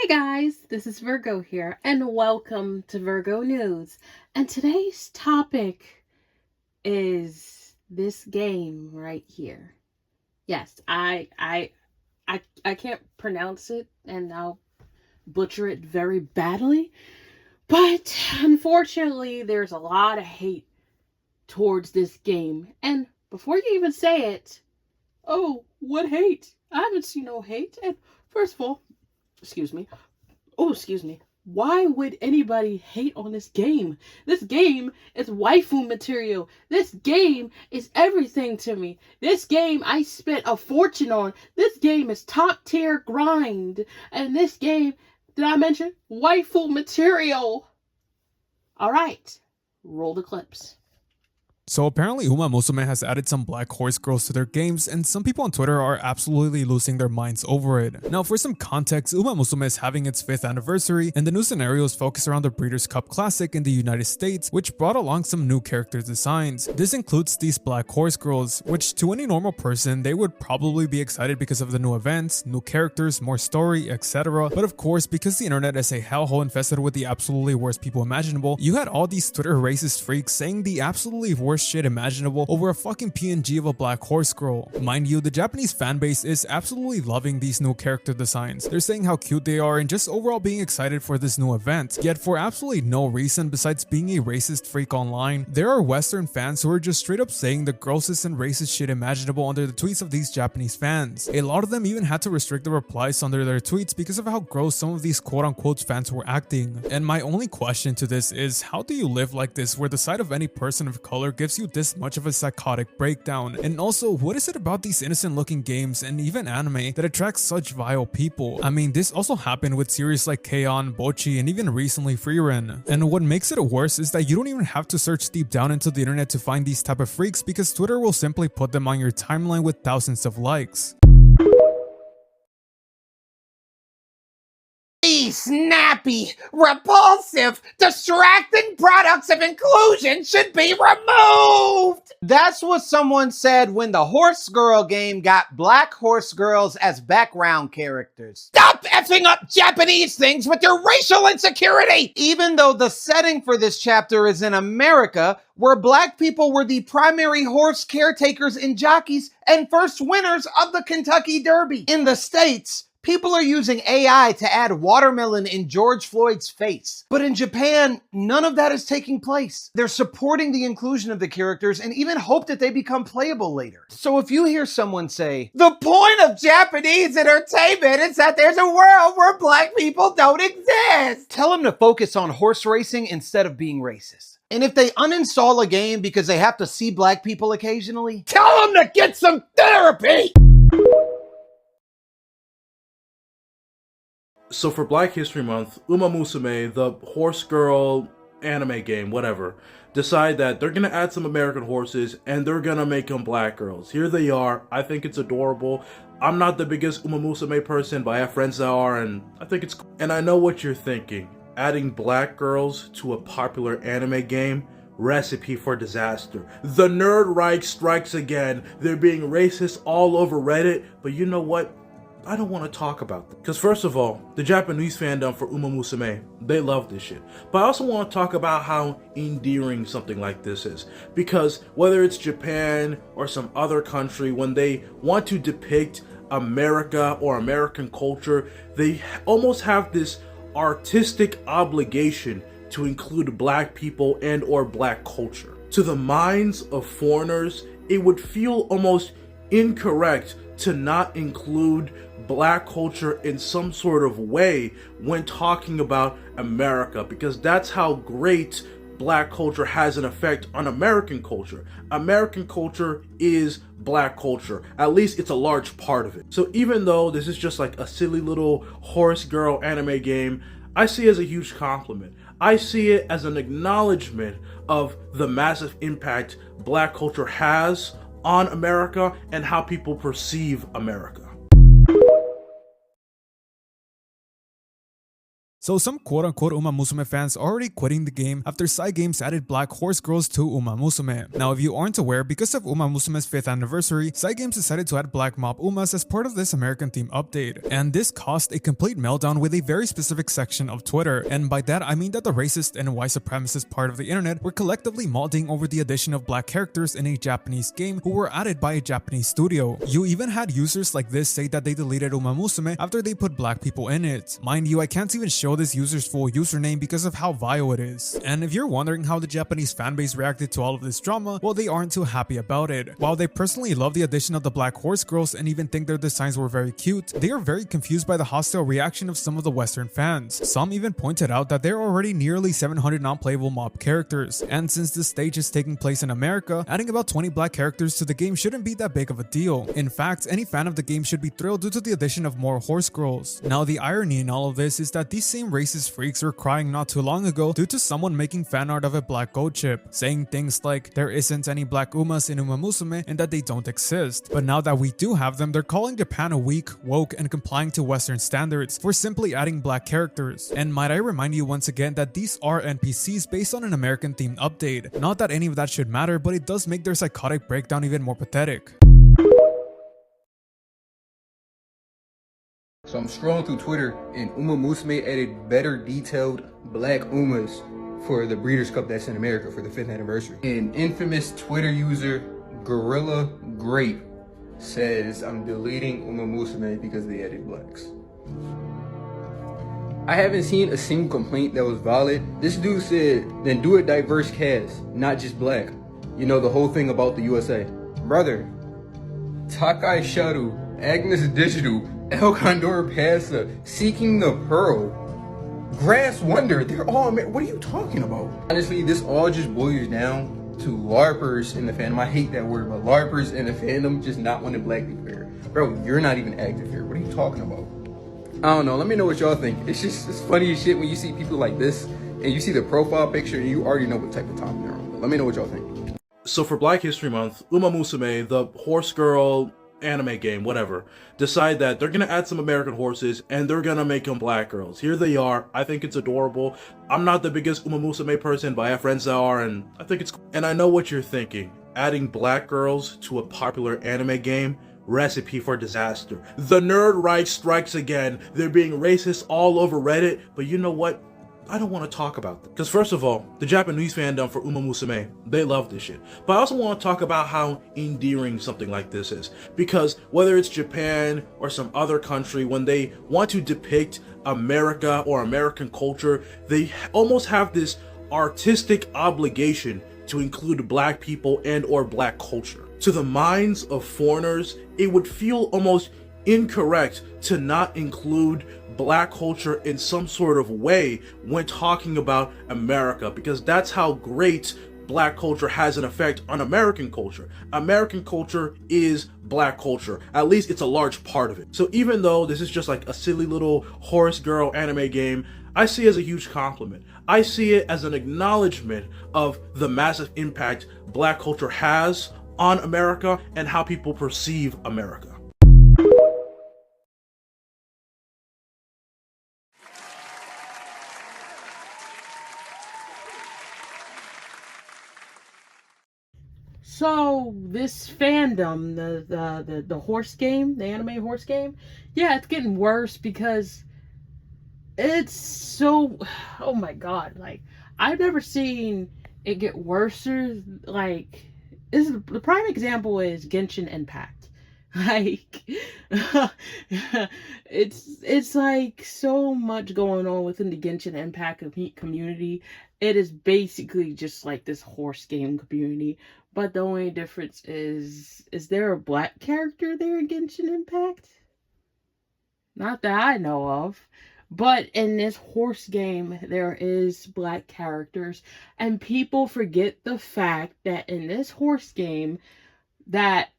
Hey guys, this is Virgo here, and welcome to Virgo News. And today's topic is this game right here. Yes, I can't pronounce it, and I'll butcher it very badly. But unfortunately, there's a lot of hate towards this game. And before you even say it, oh, what hate? I haven't seen no hate. And first of all, excuse me. Oh, excuse me. Why would anybody hate on this game? This game is waifu material. This game is everything to me. This game I spent a fortune on. This game is top tier grind. And this game, did I mention? Waifu material. Alright, roll the clips. So apparently Uma Musume has added some black horse girls to their games, and some people on Twitter are absolutely losing their minds over it. Now for some context, Uma Musume is having its 5th anniversary, and the new scenarios focus around the Breeders' Cup Classic in the United States, which brought along some new character designs. This includes these black horse girls, which to any normal person, they would probably be excited because of the new events, new characters, more story, etc. But of course, because the internet is a hellhole infested with the absolutely worst people imaginable, you had all these Twitter racist freaks saying the absolutely worst shit imaginable over a fucking PNG of a black horse girl. Mind you, the Japanese fanbase is absolutely loving these new character designs. They're saying how cute they are and just overall being excited for this new event. Yet for absolutely no reason besides being a racist freak online, there are Western fans who are just straight up saying the grossest and racist shit imaginable under the tweets of these Japanese fans. A lot of them even had to restrict the replies under their tweets because of how gross some of these quote-unquote fans were acting. And my only question to this is, how do you live like this where the sight of any person of color gives you this much of a psychotic breakdown? And also, what is it about these innocent looking games and even anime that attracts such vile people? I mean, this also happened with series like K-On!, Bocchi, and even recently Frieren. And what makes it worse is that you don't even have to search deep down into the internet to find these type of freaks, because Twitter will simply put them on your timeline with thousands of likes. These snappy, repulsive, distracting products of inclusion should be removed! That's what someone said when the Horse Girl game got black horse girls as background characters. Stop effing up Japanese things with your racial insecurity! Even though the setting for this chapter is in America, where black people were the primary horse caretakers and jockeys and first winners of the Kentucky Derby. In the States, people are using AI to add watermelon in George Floyd's face. But in Japan, none of that is taking place. They're supporting the inclusion of the characters and even hope that they become playable later. So if you hear someone say, "The point of Japanese entertainment is that there's a world where black people don't exist," tell them to focus on horse racing instead of being racist. And if they uninstall a game because they have to see black people occasionally, tell them to get some therapy! So for Black History Month, Uma Musume, the horse girl anime game, whatever, decide that they're gonna add some American horses and they're gonna make them black girls. Here they are. I think it's adorable. I'm not the biggest Uma Musume person, but I have friends that are, and I think it's cool. And I know what you're thinking. Adding black girls to a popular anime game? Recipe for disaster. The Nerd Reich strikes again. They're being racist all over Reddit, but you know what? I don't want to talk about them. Because first of all, the Japanese fandom for Uma Musume, they love this shit. But I also want to talk about how endearing something like this is. Because whether it's Japan or some other country, when they want to depict America or American culture, they almost have this artistic obligation to include black people and or black culture. To the minds of foreigners, it would feel almost incorrect to not include black culture in some sort of way when talking about America, because that's how great black culture has an effect on American culture. American culture is black culture. At least it's a large part of it. So even though this is just like a silly little horse girl anime game, I see it as a huge compliment. I see it as an acknowledgement of the massive impact black culture has on America and how people perceive America. So some quote-unquote Uma Musume fans are already quitting the game after Cygames added black horse girls to Uma Musume. Now if you aren't aware, because of Uma Musume's 5th anniversary, Cygames decided to add black mob Umas as part of this American theme update. And this caused a complete meltdown with a very specific section of Twitter. And by that I mean that the racist and white supremacist part of the internet were collectively modding over the addition of black characters in a Japanese game who were added by a Japanese studio. You even had users like this say that they deleted Uma Musume after they put black people in it. Mind you, I can't even show this user's full username because of how vile it is. And if you're wondering how the Japanese fanbase reacted to all of this drama, well, they aren't too happy about it. While they personally love the addition of the black horse girls and even think their designs were very cute, they are very confused by the hostile reaction of some of the Western fans. Some even pointed out that there are already nearly 700 non-playable mob characters, and since this stage is taking place in America, adding about 20 black characters to the game shouldn't be that big of a deal. In fact, any fan of the game should be thrilled due to the addition of more horse girls. Now the irony in all of this is that these same racist freaks were crying not too long ago due to someone making fan art of a black goat chip, saying things like there isn't any black Umas in Uma Musume and that they don't exist. But now that we do have them, they're calling Japan a weak, woke, and complying to Western standards for simply adding black characters. And might I remind you once again that these are NPCs based on an American themed update. Not that any of that should matter, but it does make their psychotic breakdown even more pathetic. So I'm scrolling through Twitter and Uma Musume added better detailed black Umas for the Breeders' Cup that's in America for the 5th anniversary. And infamous Twitter user Gorilla Grape says, I'm deleting Uma Musume because they added blacks. I haven't seen a single complaint that was valid. This dude said, then do a diverse cast, not just black. You know, the whole thing about the USA. Brother, Takai Sharu, Agnes Digital, El Condor Pasa, Seeking the Pearl, Grass Wonder, they're all What are you talking about? Honestly, this all just boils down to LARPers in the fandom. I hate that word, but LARPers in the fandom just not wanting black people here. Bro, you're not even active here. What are you talking about? I don't know. Let me know what y'all think. It's funny as shit when you see people like this and you see the profile picture and you already know what type of time they're on. But let me know what y'all think. So for Black History Month, Uma Musume, the horse girl anime game, whatever, decide that they're gonna add some American horses and they're gonna make them black girls. Here they are. I think it's adorable. I'm not the biggest Uma Musume person, but I have friends that are, and I think it's cool. And I know what you're thinking. Adding black girls to a popular anime game, recipe for disaster. The nerd right strikes again. They're being racist all over Reddit, but you know what? I don't want to talk about them. Because first of all, the Japanese fandom for Uma Musume, they love this shit. But I also want to talk about how endearing something like this is. Because whether it's Japan or some other country, when they want to depict America or American culture, they almost have this artistic obligation to include black people and or black culture. To the minds of foreigners, it would feel almost incorrect to not include black culture in some sort of way when talking about America, because that's how great black culture has an effect on American culture. American culture is black culture. At least it's a large part of it. So even though this is just like a silly little horse girl anime game, I see it as a huge compliment. I see it as an acknowledgement of the massive impact black culture has on America and how people perceive America. So this fandom, the horse game, the anime horse game, yeah, it's getting worse because it's so, oh my god, like I've never seen it get worse. Like, the prime example is Genshin Impact. Like it's like so much going on within the Genshin Impact community. It is basically just like this horse game community, but the only difference is there a black character there in Genshin Impact? Not that I know of. But in this horse game, there is black characters, and people forget the fact that in this horse game, that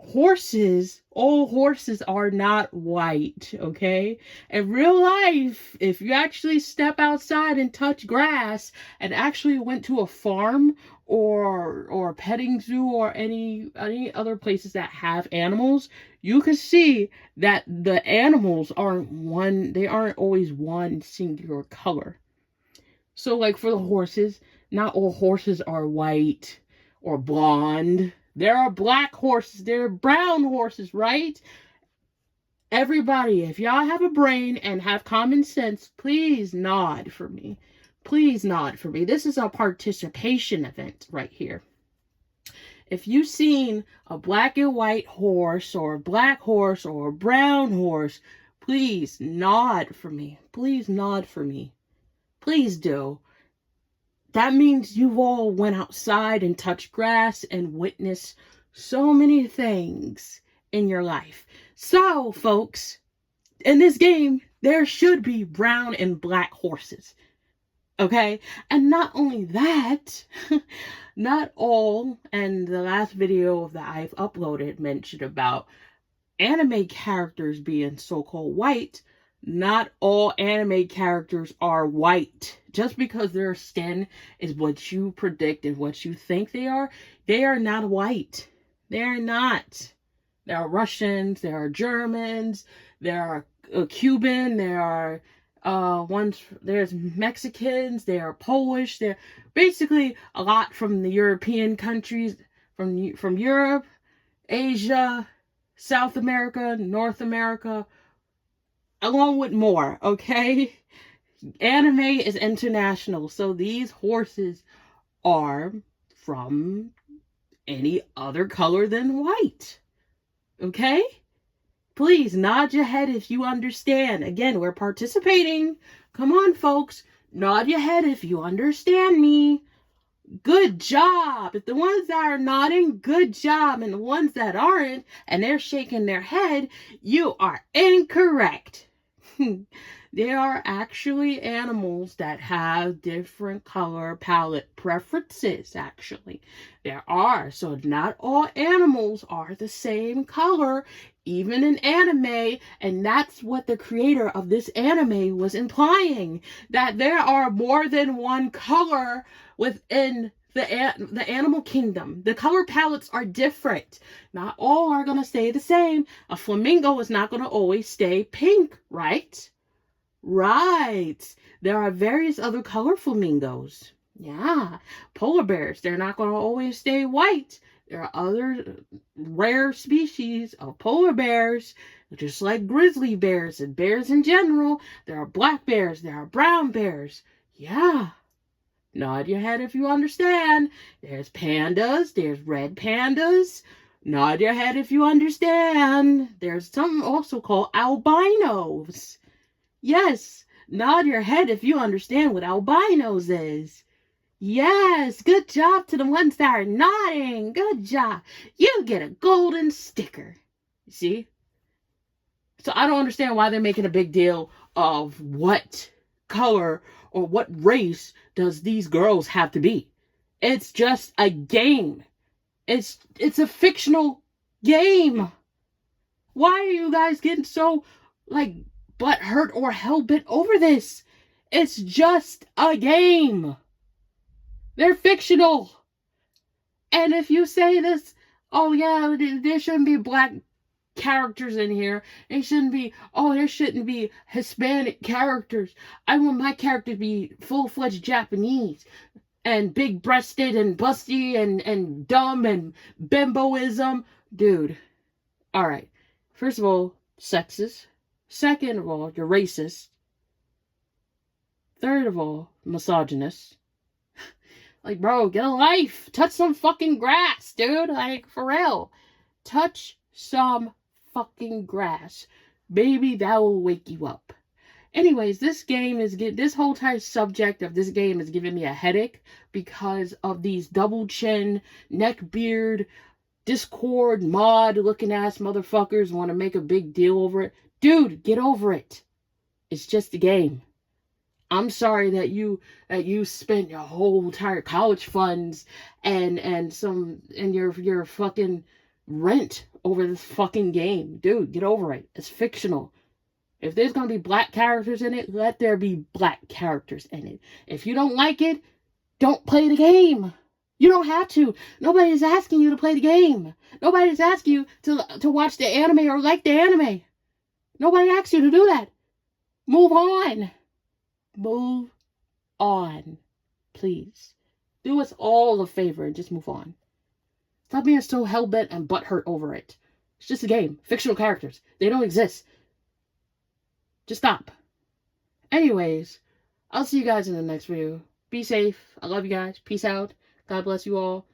all horses are not white, okay? In real life, if you actually step outside and touch grass and actually went to a farm or a petting zoo or any other places that have animals, you can see that the animals they aren't always one singular color. So like for the horses, not all horses are white or blonde. There are black horses, there are brown horses, right? Everybody, if y'all have a brain and have common sense, please nod for me. Please nod for me. This is a participation event right here. If you've seen a black and white horse or a black horse or a brown horse, please nod for me. Please nod for me. Please do. That means you all went outside and touched grass and witnessed so many things in your life. So, folks, in this game, there should be brown and black horses. Okay? And not only that, not all, and the last video that I've uploaded mentioned about anime characters being so-called white. Not all anime characters are white. Just because their skin is what you predict and what you think they are not white. They are not. There are Russians, there are Germans, there are Cuban, there are there's Mexicans, there are Polish, there basically a lot from the European countries, from Europe, Asia, South America, North America, along with more, okay? Anime is international, so these horses are from any other color than white, okay? Please nod your head if you understand. Again, we're participating. Come on, folks. Nod your head if you understand me. Good job. If the ones that are nodding, good job. And the ones that aren't, and they're shaking their head, you are incorrect. There are actually animals that have different color palette preferences, actually. There are. So not all animals are the same color, even in anime. And that's what the creator of this anime was implying. That there are more than one color within the animal kingdom. The color palettes are different. Not all are going to stay the same. A flamingo is not going to always stay pink, right? Right. There are various other color flamingos. Yeah. Polar bears, they're not going to always stay white. There are other rare species of polar bears, just like grizzly bears and bears in general. There are black bears, there are brown bears. Yeah. Nod your head if you understand. There's pandas, there's red pandas. Nod your head if you understand. There's something also called albinos. Yes, nod your head if you understand what albinos is. Yes, good job to the ones that are nodding. Good job. You get a golden sticker. See? So I don't understand why they're making a big deal of what color or what race does these girls have to be. It's just a game. It's a fictional game. Why are you guys getting so, butt hurt or hell-bent over this? It's just a game. They're fictional. And if you say this, oh yeah, there shouldn't be black characters in here. There shouldn't be Hispanic characters. I want my character to be full-fledged Japanese and big-breasted and busty and dumb and bimboism. Dude. Alright. First of all, sexist. Second of all, you're racist. Third of all, misogynist. Bro, get a life. Touch some fucking grass, dude. For real. Touch some fucking grass. Maybe that will wake you up. Anyways, this whole entire subject of this game is giving me a headache because of these double chin, neck beard, Discord mod looking ass motherfuckers want to make a big deal over it. Dude, get over it. It's just a game. I'm sorry that you spent your whole entire college funds and your fucking rent over this fucking game. Dude, get over it. It's fictional. If there's gonna be black characters in it, let there be black characters in it. If you don't like it, don't play the game. You don't have to. Nobody's asking you to play the game. Nobody's asking you to watch the anime or like the anime. Nobody asks you to do that. Move on. Move on. Please. Do us all a favor and just move on. Stop being so hell-bent and butthurt over it. It's just a game. Fictional characters. They don't exist. Just stop. Anyways, I'll see you guys in the next video. Be safe. I love you guys. Peace out. God bless you all.